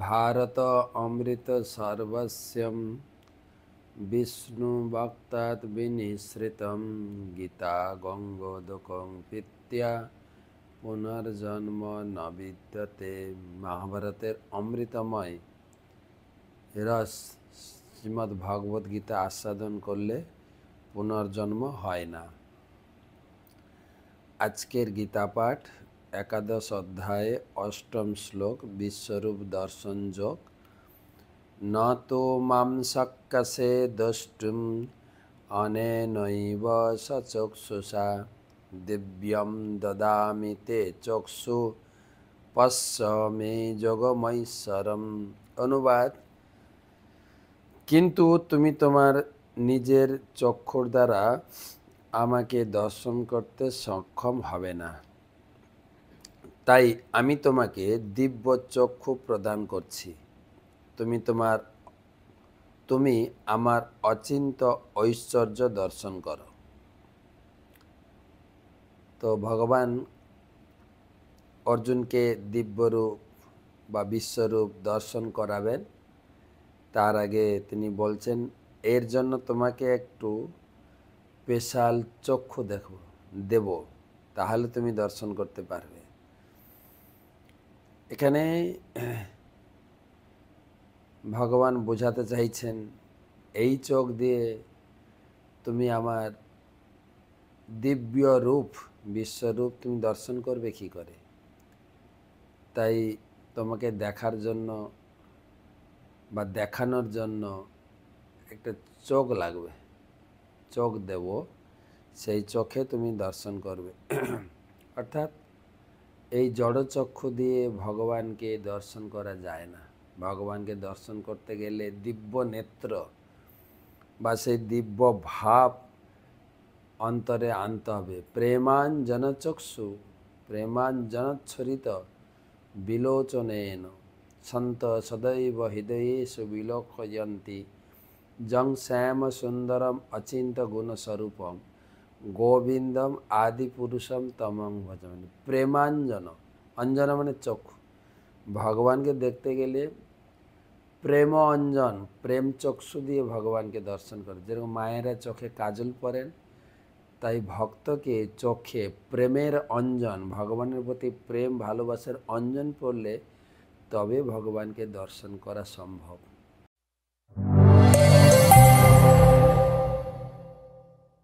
भारत अमृत सर्वस्यं विष्णु भक्तात् विनिश्रितं गीता गंगोदकं पीत्या पुनर्जन्म न विद्यते। महाभारतेर अमृतमय रस श्रीमद् भागवत गीता आस्वादन करले पुनर्जन्म হয় না। आजकेर गीता पाठ एकादश अध्याय अष्टम श्लोक विश्वरूप दर्शन योग। न तो मां शक्यसे द्रष्टुम अनेनैव सचक्षुषा दिव्यं ददामि ते चक्षु पश्य मे जोगमैश्वरम। अनुवाद, किन्तु तुमी तोमार निजेर चक्षुर द्वारा आमाके दर्शन करते सक्षम हबे ना, ताई आमी तोमाके दिव्य चक्षु प्रदान करछि। तुमी आमार अचिंत्य ऐश्वर्य दर्शन करो। तो भगवान अर्जुन के दिव्य रूप बा विश्वरूप दर्शन कराबेन। तार आगे तिनी बोलছেন एर जन्य तोमाके एकटू स्पेशल चक्षु देव, ताहले तुमी दर्शन करते पारबे। एखाने भगवान बोझाते चाइছেন এই चोख दिए तुमी आमार दिव्य रूप विश्वरूप तुमी दर्शन करबे कि करे। ताई तोमाके देखार जन्य बा देखानोर जन्य एक चोख लागबे, चोख देव, सेई चोखे तुमी दर्शन करबे। अर्थात এই জড় চক্ষু দিয়ে ভগবানকে দর্শন করা যায় না। ভগবানকে দর্শন করতে গেলে দিব্য নেত্র বা সেই দিব্য ভাব অন্তরে আনতে হবে। প্রেমাঞ্জন চক্ষু প্রেমাঞ্জনচ্ছরিত বিলোচনেন সন্ত সদৈব হৃদয়েষু বিলোকয়ন্তি জং শ্যাম সুন্দরম অচিন্ত গুণস্বরূপম गोविंदम आदि पुरुषम तमं भजमनि। प्रेमांजन, अंजन माने चक्षु। भगवान के देखते गेले प्रेम अंजन प्रेम चक्षु दिए भगवान के दर्शन कर। जेरकम मायेरा चोखे काजल परेन, ताई भक्त के चोखे प्रेमेर अंजन भगवान प्रति प्रेम भालोबासार अंजन पड़ले तबे भगवान के दर्शन करा सम्भव।